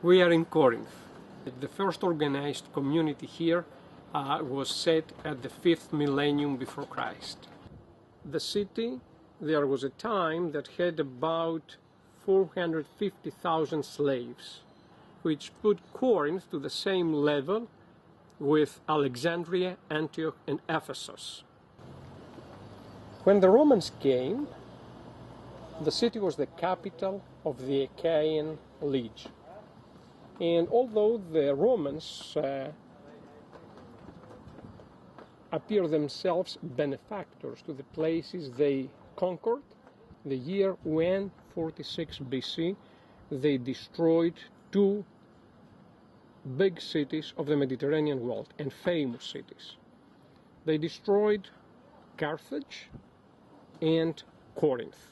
We are in Corinth. The first organized community here was set at the 5th millennium before Christ. The city, there was a time that had about 450,000 slaves, which put Corinth to the same level with Alexandria, Antioch, and Ephesus. When the Romans came, the city was the capital of the Achaean League. And although the Romans appear themselves benefactors to the places they conquered, the year 146 BC, they destroyed two big cities of the Mediterranean world, and famous cities. They destroyed Carthage and Corinth.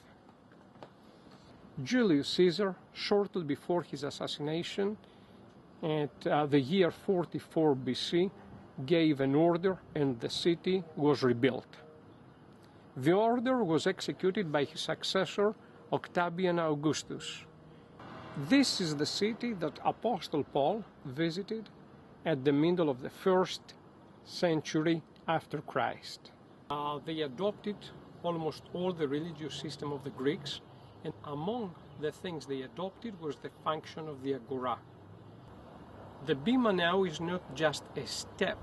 Julius Caesar, shortly before his assassination, at the year 44 BC, gave an order and the city was rebuilt. The order was executed by his successor, Octavian Augustus. This is the city that Apostle Paul visited at the middle of the 1st century after Christ. They adopted almost all the religious system of the Greeks, and among the things they adopted was the function of the agora. The bema now is not just a step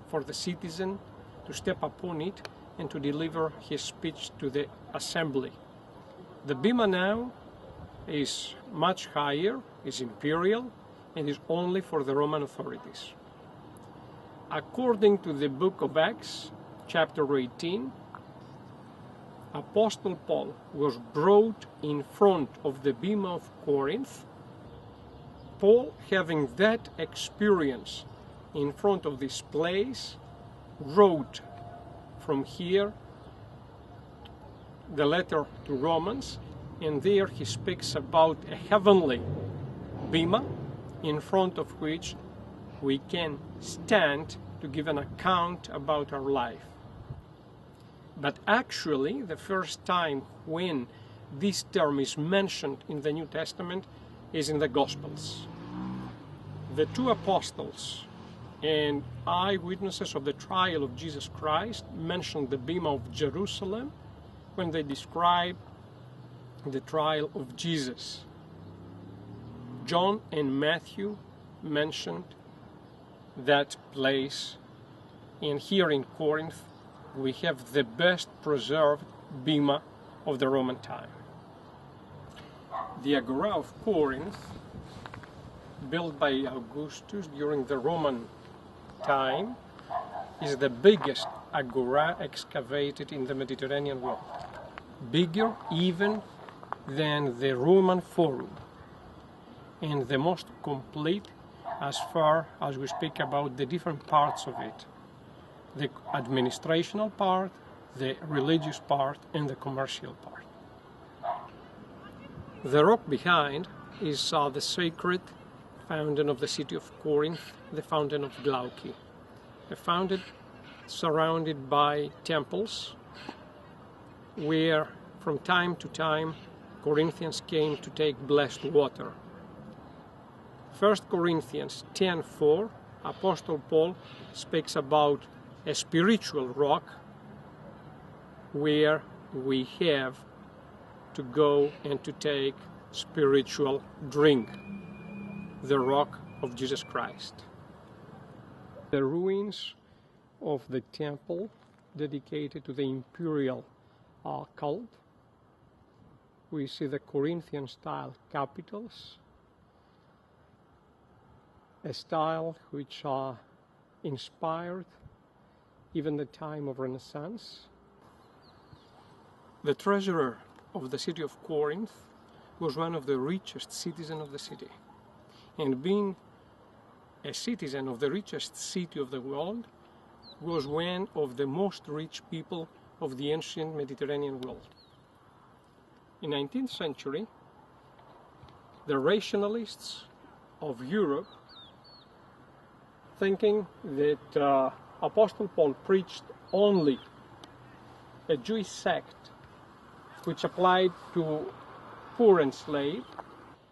for the citizen to step upon it and to deliver his speech to the assembly. The bema now is much higher, is imperial, and is only for the Roman authorities. According to the book of Acts, chapter 18, Apostle Paul was brought in front of the bema of Corinth. Paul, having that experience in front of this place, wrote from here the letter to Romans, and there he speaks about a heavenly bema in front of which we can stand to give an account about our life. But actually, the first time when this term is mentioned in the New Testament is in the Gospels. The two apostles and eyewitnesses of the trial of Jesus Christ mention the bema of Jerusalem when they describe the trial of Jesus. John and Matthew mentioned that place, and here in Corinth we have the best preserved bema of the Roman time. The Agora of Corinth, built by Augustus during the Roman time, is the biggest agora excavated in the Mediterranean world, bigger even than the Roman Forum, and the most complete as far as we speak about the different parts of it: the administrational part, the religious part, and the commercial part. The rock behind is the sacred fountain of the city of Corinth, the fountain of Glauci, a fountain surrounded by temples where from time to time Corinthians came to take blessed water. 1 Corinthians 10:4, Apostle Paul speaks about a spiritual rock where we have to go and to take spiritual drink, the rock of Jesus Christ. The ruins of the temple dedicated to the imperial cult. We see the Corinthian style capitals, a style which inspired even the time of Renaissance. The treasurer of the city of Corinth was one of the richest citizens of the city, and being a citizen of the richest city of the world, was one of the most rich people of the ancient Mediterranean world. In the 19th century, the rationalists of Europe, thinking that Apostle Paul preached only a Jewish sect which applied to poor and slave,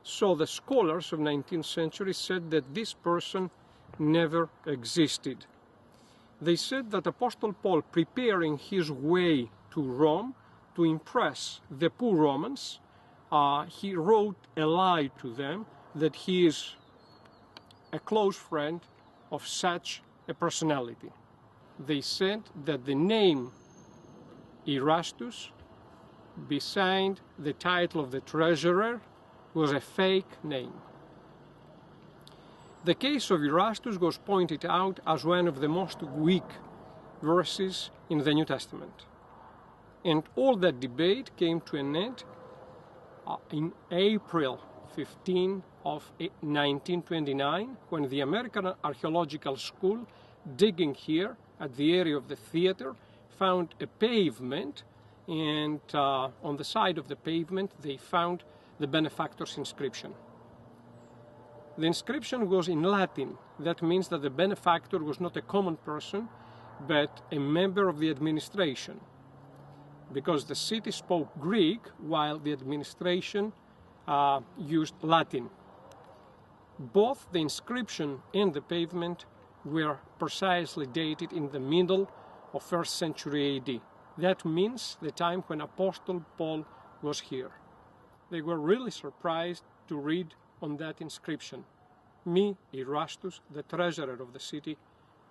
So the scholars of 19th century said that this person never existed. They said that Apostle Paul, preparing his way to Rome to impress the poor Romans, he wrote a lie to them that he is a close friend of such a personality. They said that the name Erastus, beside the title of the treasurer, was a fake name. The case of Erastus was pointed out as one of the most weak verses in the New Testament. And all that debate came to an end in April 15 of 1929, when the American Archaeological School, digging here at the area of the theater, found a pavement, and on the side of the pavement they found the benefactor's inscription. The inscription was in Latin. That means that the benefactor was not a common person, but a member of the administration, because the city spoke Greek while the administration used Latin. Both the inscription and the pavement were precisely dated in the middle of 1st century AD. That means the time when Apostle Paul was here. They were really surprised to read on that inscription, "Me, Erastus, the treasurer of the city,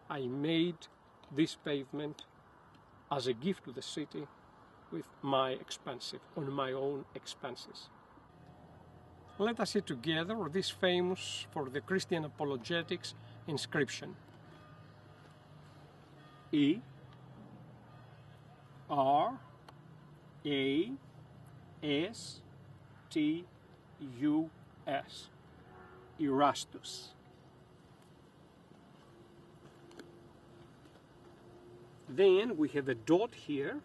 I made this pavement as a gift to the city with my expenses, on my own expenses." Let us see together this famous for the Christian apologetics inscription. E R A S T U S, Erastus. Then we have a dot here,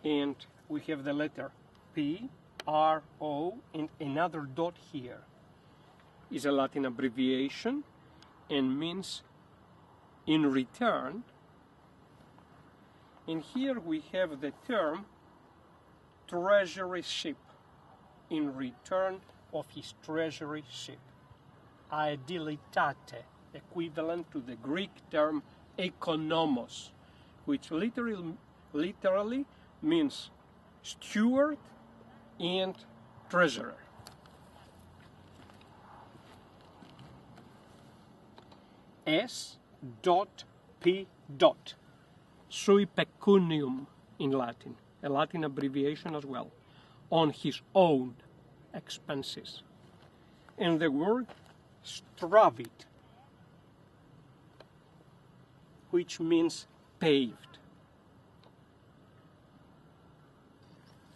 and we have the letter P, R, O, and another dot here. Is a Latin abbreviation and means in return. And here we have the term treasury ship, in return of his treasury ship. Aedilitate, equivalent to the Greek term economos, which literally means steward and treasurer. S.P. Sui pecunium in Latin, a Latin abbreviation as well, on his own expenses. And the word stravit, which means paved.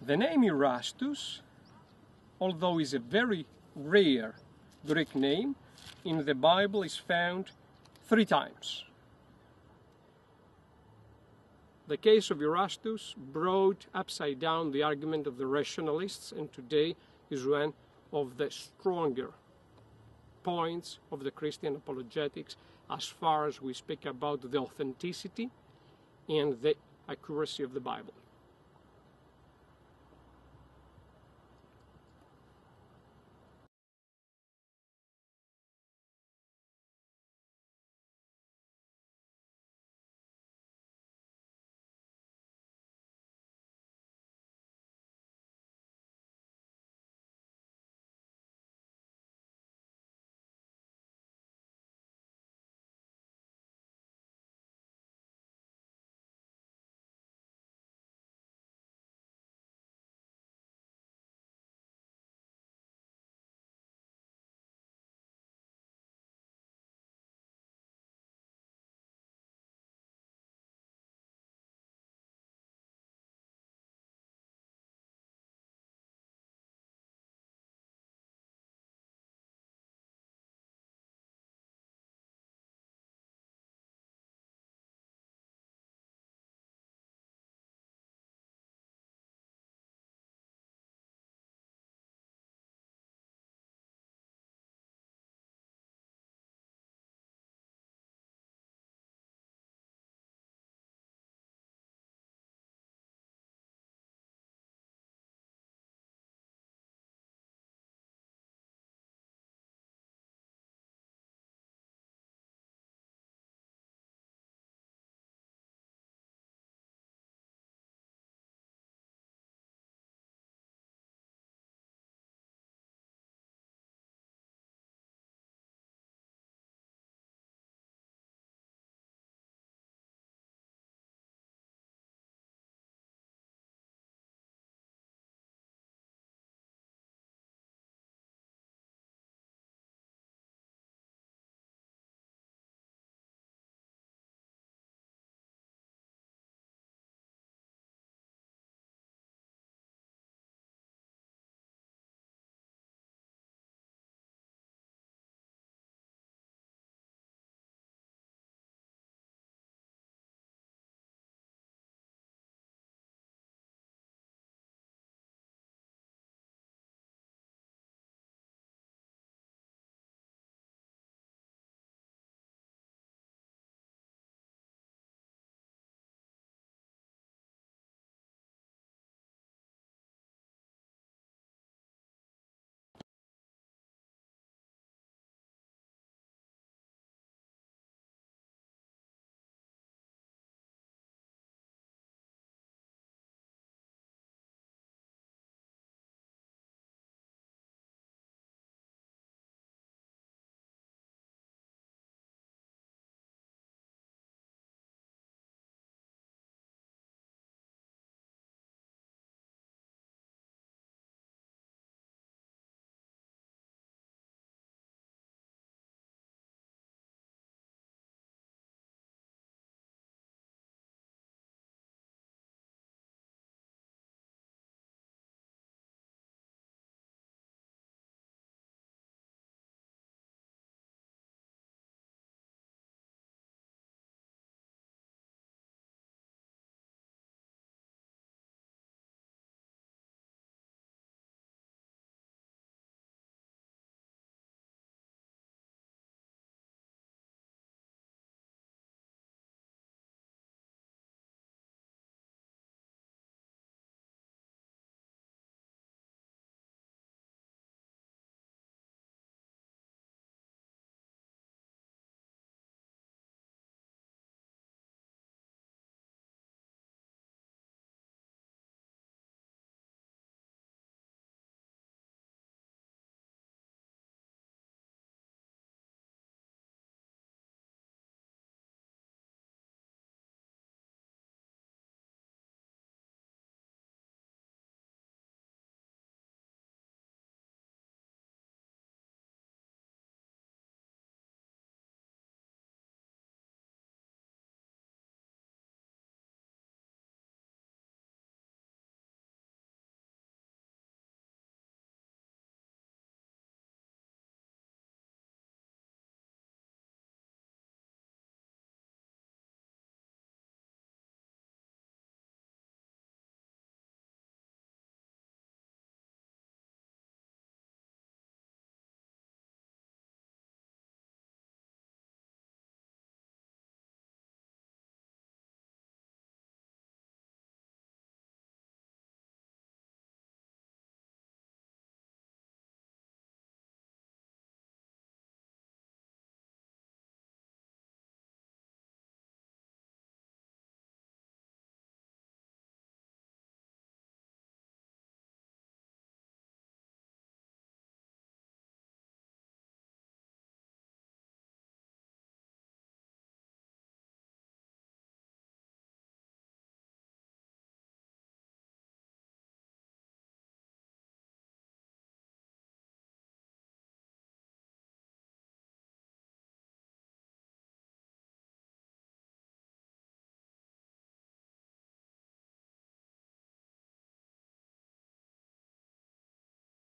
The name Erastus, although is a very rare Greek name, in the Bible is found 3 times. The case of Erastus brought upside down the argument of the rationalists, and today is one of the stronger points of the Christian apologetics as far as we speak about the authenticity and the accuracy of the Bible.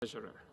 treasurer.